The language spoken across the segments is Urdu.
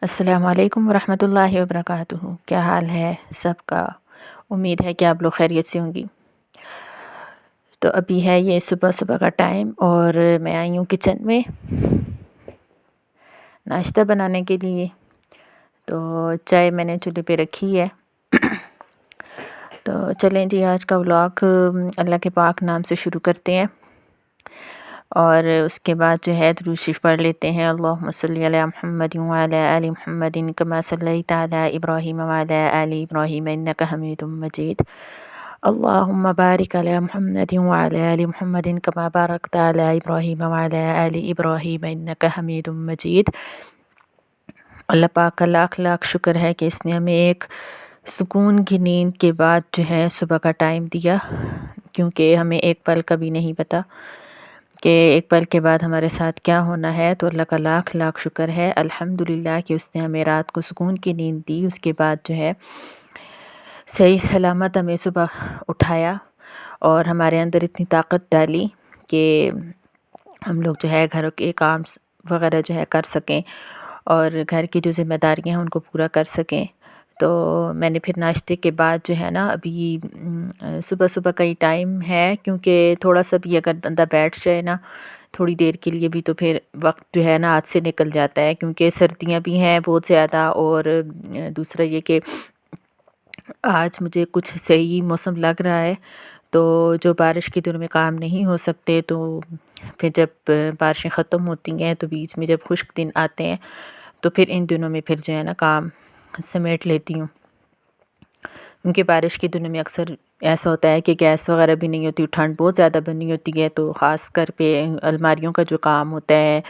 السلام علیکم ورحمۃ اللہ وبرکاتہ۔ کیا حال ہے سب کا؟ امید ہے کہ آپ لوگ خیریت سے ہوں گی۔ تو ابھی ہے یہ صبح صبح کا ٹائم اور میں آئی ہوں کچن میں ناشتہ بنانے کے لیے۔ تو چائے میں نے چولہے پہ رکھی ہے۔ تو چلیں جی، آج کا ولاگ اللہ کے پاک نام سے شروع کرتے ہیں، اور اس کے بعد جو ہے درود شریف پڑھ لیتے ہیں۔ اللہم صلی علی محمد وعلی آل محمد کما صلیت علی ابراہیم وعلی آل ابراہیم انک حمید مجید۔ اللہم بارک علی محمد وعلی آل محمد کما بارکت علی ابراہیم وعلی آل ابراہیم انک حمید مجید۔ اللہ پاک کا لاکھ لاکھ شکر ہے کہ اس نے ہمیں ایک سکون کی نیند کے بعد جو ہے صبح کا ٹائم دیا، کیونکہ ہمیں ایک پل کا بھی نہیں پتہ کہ ایک پل کے بعد ہمارے ساتھ کیا ہونا ہے۔ تو اللہ کا لاکھ لاکھ شکر ہے، الحمدللہ، کہ اس نے ہمیں رات کو سکون کی نیند دی، اس کے بعد جو ہے صحیح سلامت ہمیں صبح اٹھایا اور ہمارے اندر اتنی طاقت ڈالی کہ ہم لوگ جو ہے گھر کے کام وغیرہ جو ہے کر سکیں اور گھر کی جو ذمہ داریاں ہیں ان کو پورا کر سکیں۔ تو میں نے پھر ناشتے کے بعد جو ہے نا، ابھی صبح صبح کا ہی ٹائم ہے، کیونکہ تھوڑا سا بھی اگر بندہ بیٹھ جائے نا تھوڑی دیر کے لیے بھی، تو پھر وقت جو ہے نا ہاتھ سے نکل جاتا ہے، کیونکہ سردیاں بھی ہیں بہت زیادہ، اور دوسرا یہ کہ آج مجھے کچھ صحیح موسم لگ رہا ہے۔ تو جو بارش کے دنوں میں کام نہیں ہو سکتے، تو پھر جب بارشیں ختم ہوتی ہیں تو بیچ میں جب خشک دن آتے ہیں تو پھر ان دنوں میں پھر جو ہے نا کام سمیٹ لیتی ہوں، کیونکہ بارش کے دنوں میں اکثر ایسا ہوتا ہے کہ گیس وغیرہ بھی نہیں ہوتی، ٹھنڈ بہت زیادہ بنی ہوتی ہے، تو خاص کر پہ الماریوں کا جو کام ہوتا ہے،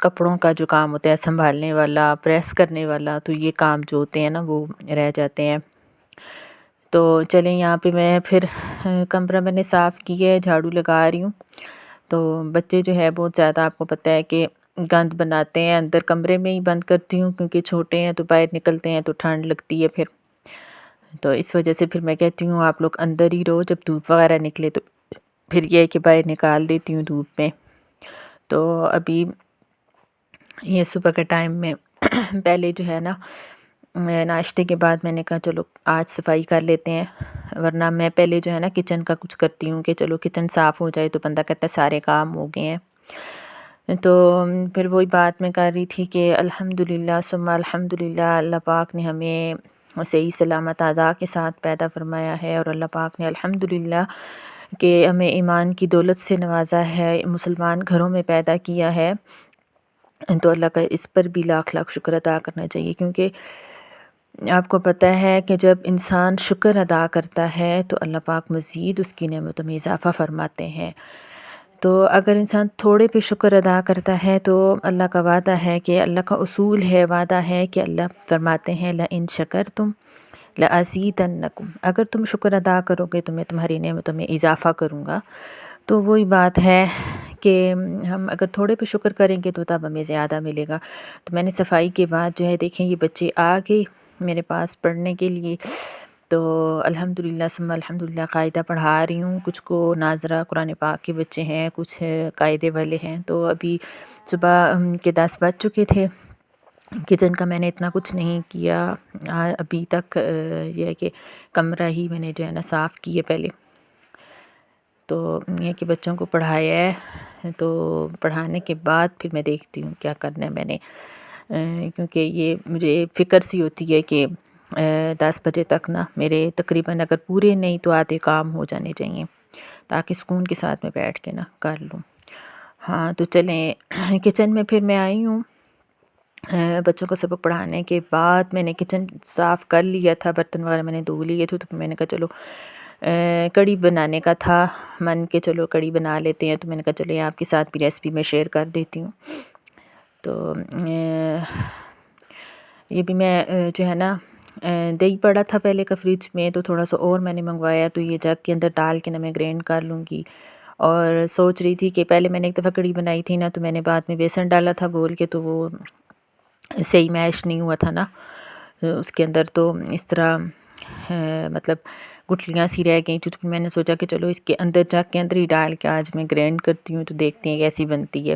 کپڑوں کا جو کام ہوتا ہے سنبھالنے والا، پریس کرنے والا، تو یہ کام جو ہوتے ہیں نا وہ رہ جاتے ہیں۔ تو چلیں، یہاں پہ میں پھر کمرہ میں نے صاف کی ہے، جھاڑو لگا رہی ہوں۔ تو بچے جو ہے بہت زیادہ، آپ کو پتہ ہے کہ گند بناتے ہیں، اندر کمرے میں ہی بند کرتی ہوں کیونکہ چھوٹے ہیں، تو باہر نکلتے ہیں تو ٹھنڈ لگتی ہے پھر، تو اس وجہ سے پھر میں کہتی ہوں آپ لوگ اندر ہی رہو، جب دھوپ وغیرہ نکلے تو پھر یہ ہے کہ باہر نکال دیتی ہوں دھوپ میں۔ تو ابھی یہ صبح کے ٹائم میں پہلے جو ہے نا ناشتے کے بعد میں نے کہا چلو آج صفائی کر لیتے ہیں، ورنہ میں پہلے جو ہے نا کچن کا کچھ کرتی ہوں کہ چلو کچن صاف ہو جائے تو بندہ کہتا ہے سارے کام ہو گئے ہیں۔ تو پھر وہی بات میں کر رہی تھی کہ الحمدللہ ثم الحمدللہ، اللہ پاک نے ہمیں صحیح سلامت اعضاء کے ساتھ پیدا فرمایا ہے، اور اللہ پاک نے الحمدللہ کہ ہمیں ایمان کی دولت سے نوازا ہے، مسلمان گھروں میں پیدا کیا ہے۔ تو اللہ کا اس پر بھی لاکھ لاکھ شکر ادا کرنا چاہیے، کیونکہ آپ کو پتہ ہے کہ جب انسان شکر ادا کرتا ہے تو اللہ پاک مزید اس کی نعمتوں میں اضافہ فرماتے ہیں۔ تو اگر انسان تھوڑے پہ شکر ادا کرتا ہے تو اللہ کا وعدہ ہے، کہ اللہ کا اصول ہے، وعدہ ہے کہ اللہ فرماتے ہیں لَإِن شَكَرْتُمْ لَأَزِيدَنَّكُمْ، اگر تم شکر ادا کرو گے تو میں تمہاری نعمتوں میں اضافہ کروں گا۔ تو وہی بات ہے کہ ہم اگر تھوڑے پہ شکر کریں گے تو تب ہمیں زیادہ ملے گا۔ تو میں نے صفائی کے بعد جو ہے دیکھیں یہ بچے آ گئے میرے پاس پڑھنے کے لیے، تو الحمدللہ ثم الحمدللہ قاعدہ پڑھا رہی ہوں، کچھ کو ناظرہ قرآن پاک کے بچے ہیں، کچھ قاعدے والے ہیں۔ تو ابھی صبح کے 10 بج چکے تھے، کچن کا میں نے اتنا کچھ نہیں کیا ابھی تک، یہ ہے کہ کمرہ ہی میں نے جو ہے نا صاف کیے پہلے۔ تو یہ کہ بچوں کو پڑھایا ہے، تو پڑھانے کے بعد پھر میں دیکھتی ہوں کیا کرنا ہے میں نے، کیونکہ یہ مجھے فکر سی ہوتی ہے کہ 10 بجے تک نا میرے تقریباً اگر پورے نہیں تو آدھے کام ہو جانے چاہیے، تاکہ سکون کے ساتھ میں بیٹھ کے نا کر لوں۔ ہاں تو چلیں، کچن میں پھر میں آئی ہوں، بچوں کو سبق پڑھانے کے بعد میں نے کچن صاف کر لیا تھا، برتن وغیرہ میں نے دھو لیے تھے، تو میں نے کہا چلو کڑی بنانے کا تھا من کہ چلو کڑی بنا لیتے ہیں، تو میں نے کہا چلو یہ آپ کے ساتھ بھی ریسپی میں شیئر کر دیتی ہوں۔ تو یہ بھی میں جو ہے نا دہی پڑا تھا پہلے کا فریج میں، تو تھوڑا سا اور میں نے منگوایا، تو یہ جگ کے اندر ڈال کے نا میں گرینڈ کر لوں گی۔ اور سوچ رہی تھی کہ پہلے میں نے ایک دفعہ کڑی بنائی تھی نا، تو میں نے بعد میں بیسن ڈالا تھا گھول کے، تو وہ صحیح میش نہیں ہوا تھا نا اس کے اندر، تو اس طرح مطلب گٹھلیاں سی رہ گئی تھی، تو میں نے سوچا کہ چلو اس کے اندر جگ کے اندر ہی ڈال کے آج میں گرینڈ کرتی ہوں، تو دیکھتے ہیں کیسی بنتی ہے۔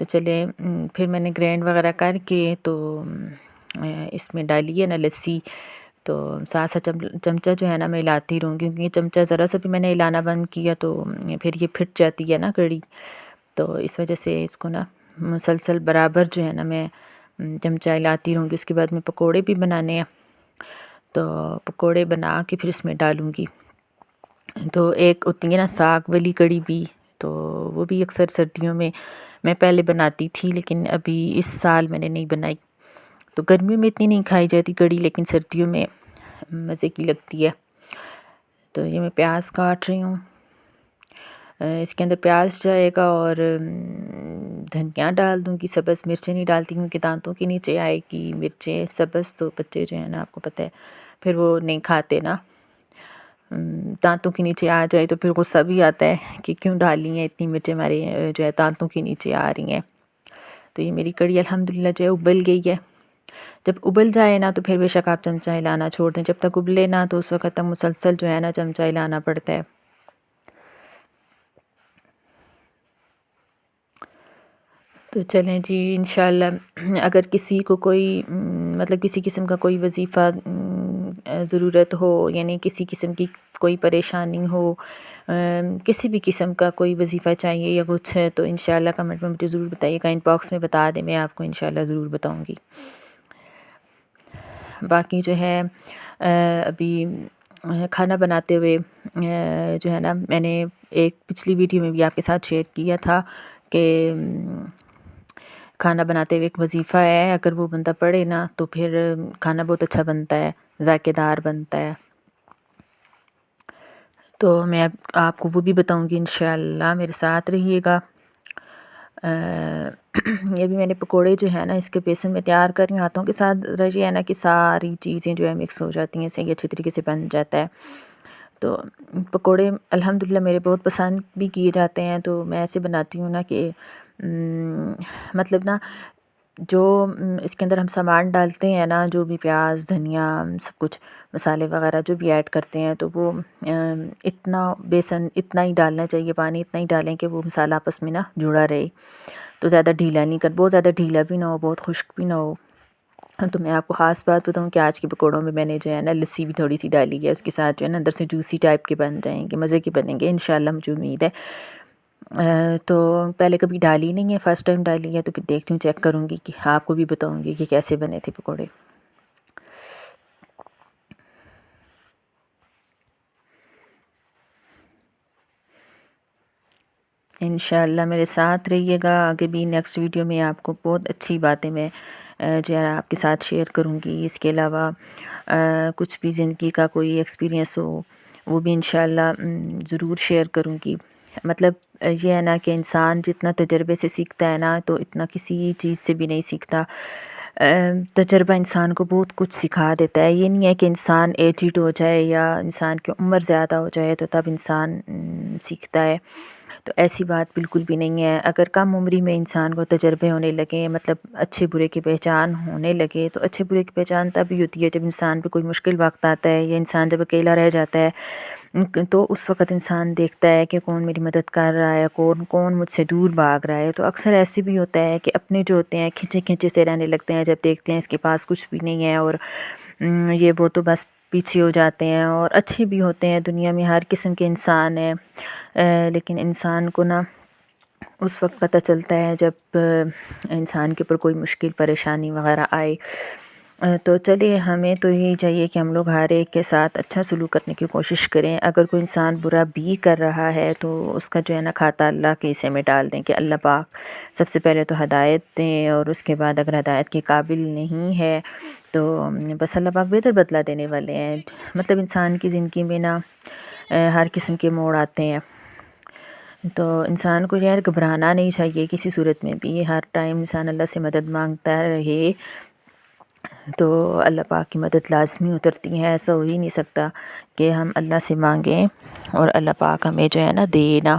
تو چلے پھر میں نے گرینڈ وغیرہ کر کے تو اس میں ڈالی ہے نا لسی، تو ساتھ ساتھ چمچہ جو ہے نا میں ہلاتی رہوں، کیونکہ یہ چمچہ ذرا سا بھی میں نے ہلانا بند کیا تو پھر یہ پھٹ جاتی ہے نا کڑی، تو اس وجہ سے اس کو نا مسلسل برابر جو ہے نا میں چمچہ ہلاتی رہوں گی۔ اس کے بعد میں پکوڑے بھی بنانے ہیں، تو پکوڑے بنا کے پھر اس میں ڈالوں گی۔ تو ایک ہوتی ہے نا ساگ والی کڑی بھی، تو وہ بھی اکثر سردیوں میں پہلے بناتی تھی، لیکن ابھی اس سال میں نے نہیں بنائی۔ تو گرمیوں میں اتنی نہیں کھائی جاتی کڑی، لیکن سردیوں میں مزے کی لگتی ہے۔ تو یہ میں پیاز کاٹ رہی ہوں، اس کے اندر پیاز جائے گا اور دھنیا ڈال دوں گی، سبز مرچیں نہیں ڈالتی کیونکہ دانتوں کے نیچے آئے گی مرچیں سبز، تو بچے جو ہیں نا آپ کو پتہ ہے پھر وہ نہیں کھاتے نا، دانتوں کے نیچے آ جائے تو پھر غصہ بھی آتا ہے کہ کیوں ڈالی ہیں اتنی مرچیں ہمارے جو ہے دانتوں کے نیچے آ رہی ہیں۔ تو یہ میری کڑی الحمدللہ جو ہے ابل گئی ہے۔ جب ابل جائے نا تو پھر بے شک آپ چمچہ ہلانا چھوڑ دیں، جب تک ابلے نا تو اس وقت تک مسلسل جو ہے نا چمچہ ہلانا پڑتا ہے۔ تو چلیں جی، انشاءاللہ اگر کسی کو کوئی مطلب کسی قسم کا کوئی وظیفہ ضرورت ہو، یعنی کسی قسم کی کوئی پریشانی ہو، کسی بھی قسم کا کوئی وظیفہ چاہیے یا کچھ ہے، تو انشاءاللہ کمنٹ میں مجھے ضرور بتائیے گا، ان باکس میں بتا دیں، میں آپ کو انشاءاللہ ضرور بتاؤں گی۔ باقی جو ہے ابھی کھانا بناتے ہوئے جو ہے نا میں نے ایک پچھلی ویڈیو میں بھی آپ کے ساتھ شیئر کیا تھا کہ کھانا بناتے ہوئے ایک وظیفہ ہے، اگر وہ بندہ پڑھے نا تو پھر کھانا بہت اچھا بنتا ہے، ذائقے دار بنتا ہے۔ تو میں آپ کو وہ بھی بتاؤں گی انشاءاللہ، میرے ساتھ رہیے گا۔ یہ بھی میں نے پکوڑے جو ہے نا اس کے بیسن میں تیار کر رہی ہوں، ہاتھوں کے ساتھ رجی ہے نا کہ ساری چیزیں جو ہے مکس ہو جاتی ہیں، صحیح اچھی طریقے سے بن جاتا ہے۔ تو پکوڑے الحمدللہ میرے بہت پسند بھی کیے جاتے ہیں، تو میں ایسے بناتی ہوں نا کہ مطلب نا جو اس کے اندر ہم سامان ڈالتے ہیں نا، جو بھی پیاز دھنیا سب کچھ مسالے وغیرہ جو بھی ایڈ کرتے ہیں، تو وہ اتنا بیسن اتنا ہی ڈالنا چاہیے، پانی اتنا ہی ڈالیں کہ وہ مسالہ آپس میں نا جڑا رہے، تو زیادہ ڈھیلا نہیں بہت زیادہ ڈھیلا بھی نہ ہو، بہت خشک بھی نہ ہو۔ تو میں آپ کو خاص بات بتاؤں کہ آج کے پکوڑوں میں میں نے جو ہے نا لسی بھی تھوڑی سی ڈالی ہے، اس کے ساتھ جو ہے نا اندر سے جوسی ٹائپ کے بن جائیں گے، مزے کے بنیں گے انشاءاللہ، مجھے امید ہے۔ تو پہلے کبھی ڈالی نہیں ہے، فرسٹ ٹائم ڈالی ہے، تو پھر دیکھتی ہوں، چیک کروں گی کہ آپ کو بھی بتاؤں گی کہ کیسے بنے تھے پکوڑے۔ انشاءاللہ میرے ساتھ رہیے گا، آگے بھی نیکسٹ ویڈیو میں آپ کو بہت اچھی باتیں میں جو ہے آپ کے ساتھ شیئر کروں گی۔ اس کے علاوہ کچھ بھی زندگی کا کوئی ایکسپیرینس ہو وہ بھی انشاءاللہ ضرور شیئر کروں گی۔ مطلب یہ ہے نا کہ انسان جتنا تجربے سے سیکھتا ہے نا، تو اتنا کسی چیز سے بھی نہیں سیکھتا۔ تجربہ انسان کو بہت کچھ سکھا دیتا ہے، یہ نہیں ہے کہ انسان ایجڈ ہو جائے یا انسان کی عمر زیادہ ہو جائے تو تب انسان سیکھتا ہے، تو ایسی بات بالکل بھی نہیں ہے۔ اگر کم عمری میں انسان کو تجربے ہونے لگے، مطلب اچھے برے کی پہچان ہونے لگے، تو اچھے برے کی پہچان تب ہی ہوتی ہے جب انسان پہ کوئی مشکل وقت آتا ہے، یا انسان جب اکیلا رہ جاتا ہے، تو اس وقت انسان دیکھتا ہے کہ کون میری مدد کر رہا ہے، کون مجھ سے دور بھاگ رہا ہے۔ تو اکثر ایسے بھی ہوتا ہے کہ اپنے جو ہوتے ہیں کھنچے کھنچے سے رہنے لگتے ہیں، جب دیکھتے ہیں اس کے پاس کچھ بھی نہیں ہے، اور یہ وہ تو بس پیچھے ہو جاتے ہیں۔ اور اچھے بھی ہوتے ہیں، دنیا میں ہر قسم کے انسان ہیں، لیکن انسان کو نا اس وقت پتہ چلتا ہے جب انسان کے اوپر کوئی مشکل پریشانی وغیرہ آئے۔ تو چلیے، ہمیں تو یہی چاہیے کہ ہم لوگ ہر ایک کے ساتھ اچھا سلوک کرنے کی کوشش کریں۔ اگر کوئی انسان برا بھی کر رہا ہے تو اس کا جو ہے نا کھاتا اللہ کے حصے میں ڈال دیں کہ اللہ پاک سب سے پہلے تو ہدایت دیں، اور اس کے بعد اگر ہدایت کے قابل نہیں ہے تو بس اللہ پاک بہتر بدلہ دینے والے ہیں۔ مطلب انسان کی زندگی میں نا ہر قسم کے موڑ آتے ہیں، تو انسان کو یار گھبرانا نہیں چاہیے کسی صورت میں بھی۔ ہر ٹائم انسان اللہ سے مدد مانگتا رہے تو اللہ پاک کی مدد لازمی اترتی ہے۔ ایسا ہو ہی نہیں سکتا کہ ہم اللہ سے مانگیں اور اللہ پاک ہمیں جو ہے نا دے نا۔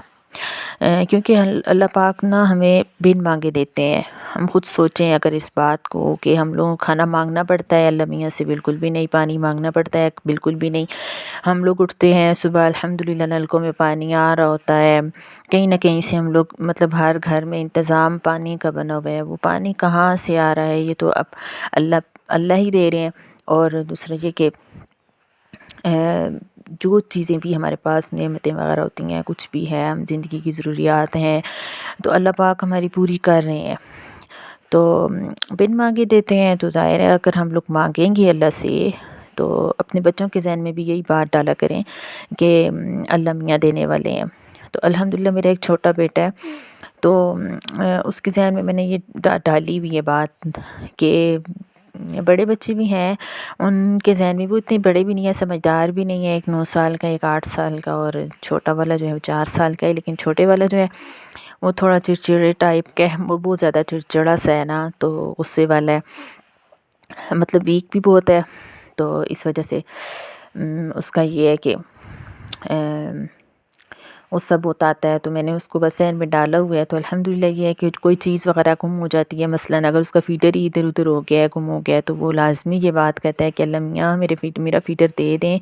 کیونکہ اللہ پاک نا ہمیں بن مانگے دیتے ہیں۔ ہم خود سوچیں اگر اس بات کو کہ ہم لوگوں کو کھانا مانگنا پڑتا ہے اللہ میاں سے، بالکل بھی نہیں۔ پانی مانگنا پڑتا ہے بالکل بھی نہیں۔ ہم لوگ اٹھتے ہیں صبح الحمدللہ نلکوں میں پانی آ رہا ہوتا ہے، کہیں نہ کہیں سے ہم لوگ مطلب ہر گھر میں انتظام پانی کا بنا ہوا ہے، وہ پانی کہاں سے آ رہا ہے یہ تو اب اللہ ہی دے رہے ہیں۔ اور دوسرا یہ کہ جو چیزیں بھی ہمارے پاس نعمتیں وغیرہ ہوتی ہیں، کچھ بھی ہے، ہم زندگی کی ضروریات ہیں تو اللہ پاک ہماری پوری کر رہے ہیں، تو بن مانگے دیتے ہیں۔ تو ظاہر ہے اگر ہم لوگ مانگیں گے اللہ سے تو اپنے بچوں کے ذہن میں بھی یہی بات ڈالا کریں کہ اللہ میاں دینے والے ہیں۔ تو الحمدللہ میرا ایک چھوٹا بیٹا ہے تو اس کے ذہن میں نے یہ ڈالی ہوئی ہے بات کہ بڑے بچے بھی ہیں ان کے ذہن میں، وہ اتنے بڑے بھی نہیں ہیں، سمجھدار بھی نہیں ہے، ایک 9 سال کا، ایک 8 سال کا، اور چھوٹا والا جو ہے وہ 4 سال کا ہے، لیکن چھوٹے والا جو ہے وہ تھوڑا چڑچڑے ٹائپ کا ہے، وہ بہت زیادہ چڑچڑا سا ہے نا، تو غصے والا ہے، مطلب ویک بھی بہت ہے، تو اس وجہ سے اس کا یہ ہے کہ غصہ بہت آتا ہے، تو میں نے اس کو بس ذہن میں ڈالا ہوا ہے۔ تو الحمدللہ یہ ہے کہ کوئی چیز وغیرہ گم ہو جاتی ہے، مثلاً اگر اس کا فیڈر ہی ادھر ادھر ہو گیا ہے، گم ہو گیا ہے، تو وہ لازمی یہ بات کہتا ہے کہ اللہ میاں میرا فیڈر دے دیں،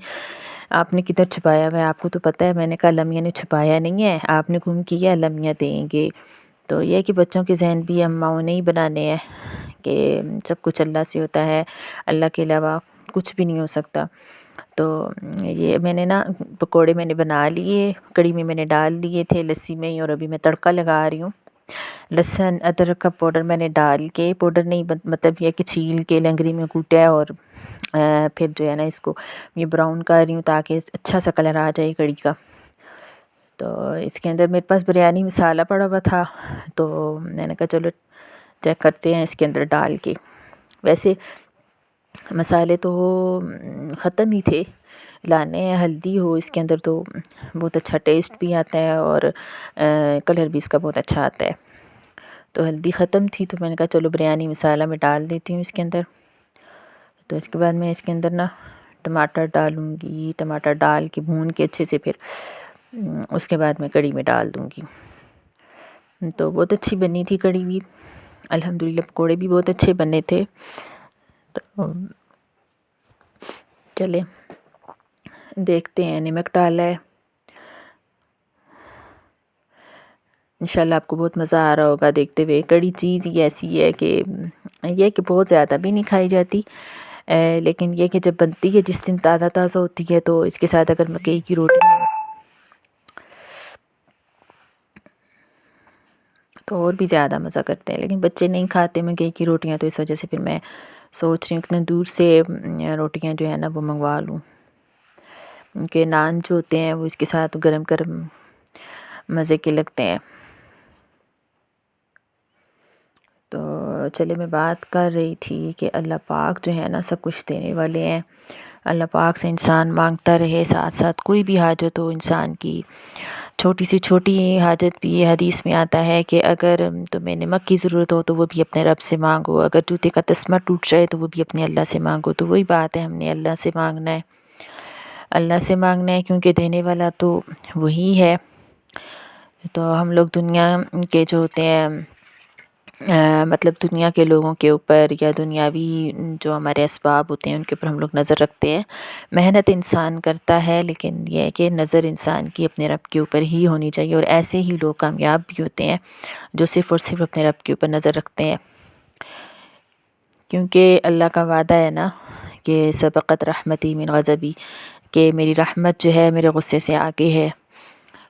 آپ نے کدھر چھپایا ہوا ہے، آپ کو تو پتہ ہے۔ میں نے کہا اللہ میاں نے چھپایا نہیں ہے، آپ نے گم کیا، اللہ میاں دیں گے۔ تو یہ ہے کہ بچوں کے ذہن بھی اماؤں نے ہی بنانے ہیں کہ سب کچھ اللہ سے ہوتا ہے، اللہ کے علاوہ کچھ بھی نہیں ہو سکتا۔ تو یہ میں نے نا پکوڑے میں نے بنا لیے، کڑی میں نے ڈال دیے تھے لسی میں ہی، اور ابھی میں تڑکا لگا رہی ہوں۔ لہسن ادرک کا پاؤڈر میں نے ڈال کے، پاؤڈر نہیں مطلب یہ کہ چھیل کے لنگری میں کوٹا ہے، اور پھر جو ہے نا اس کو یہ براؤن کر رہی ہوں تاکہ اچھا سا کلر آ جائے کڑی کا۔ تو اس کے اندر میرے پاس بریانی مسالہ پڑا ہوا تھا، تو میں نے کہا چلو چیک کرتے ہیں اس کے اندر ڈال کے۔ ویسے مسالے تو ختم ہی تھے لانے، ہلدی ہو اس کے اندر تو بہت اچھا ٹیسٹ بھی آتا ہے اور کلر بھی اس کا بہت اچھا آتا ہے۔ تو ہلدی ختم تھی تو میں نے کہا چلو بریانی مسالہ میں ڈال دیتی ہوں اس کے اندر۔ تو اس کے بعد میں اس کے اندر نا ٹماٹر ڈالوں گی، ٹماٹر ڈال کے بھون کے اچھے سے، پھر اس کے بعد میں کڑی میں ڈال دوں گی۔ تو بہت اچھی بنی تھی کڑی بھی الحمدللہ، پکوڑے بھی بہت اچھے بنے تھے۔ تو چلے دیکھتے ہیں، نمک ڈالا ہے، انشاءاللہ آپ کو بہت مزہ آ رہا ہوگا دیکھتے ہوئے۔ کڑی چیز ہی ایسی ہے کہ یہ کہ بہت زیادہ بھی نہیں کھائی جاتی، لیکن یہ کہ جب بنتی ہے جس دن تازہ تازہ ہوتی ہے تو اس کے ساتھ اگر مکئی کی روٹی تو اور بھی زیادہ مزہ کرتے ہیں، لیکن بچے نہیں کھاتے مکئی کی روٹیاں، تو اس وجہ سے پھر میں سوچ رہی ہوں اتنے دور سے روٹیاں جو ہے نا وہ منگوا لوں، کیونکہ نان جو ہوتے ہیں وہ اس کے ساتھ گرم گرم مزے کے لگتے ہیں۔ تو چلے میں بات کر رہی تھی کہ اللہ پاک جو ہے نا سب کچھ دینے والے ہیں، اللہ پاک سے انسان مانگتا رہے، ساتھ ساتھ کوئی بھی حاجت ہو انسان کی، چھوٹی سی چھوٹی حاجت بھی، یہ حدیث میں آتا ہے کہ اگر تمہیں نمک کی ضرورت ہو تو وہ بھی اپنے رب سے مانگو، اگر جوتے کا تسمہ ٹوٹ جائے تو وہ بھی اپنے اللہ سے مانگو۔ تو وہی بات ہے، ہم نے اللہ سے مانگنا ہے، اللہ سے مانگنا ہے، کیونکہ دینے والا تو وہی ہے۔ تو ہم لوگ دنیا کے جو ہوتے ہیں مطلب دنیا کے لوگوں کے اوپر یا دنیاوی جو ہمارے اسباب ہوتے ہیں ان کے اوپر ہم لوگ نظر رکھتے ہیں۔ محنت انسان کرتا ہے، لیکن یہ ہے کہ نظر انسان کی اپنے رب کے اوپر ہی ہونی چاہیے، اور ایسے ہی لوگ کامیاب بھی ہوتے ہیں جو صرف اور صرف اپنے رب کے اوپر نظر رکھتے ہیں، کیونکہ اللہ کا وعدہ ہے نا کہ سبقت رحمتی من غضبی، کہ میری رحمت جو ہے میرے غصے سے آگے ہے۔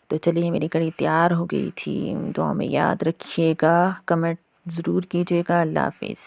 تو چلیے میری کڑی تیار ہو گئی تھی، دعا میں یاد رکھیے گا، کمنٹ ضرور کیجیے گا۔ اللہ حافظ۔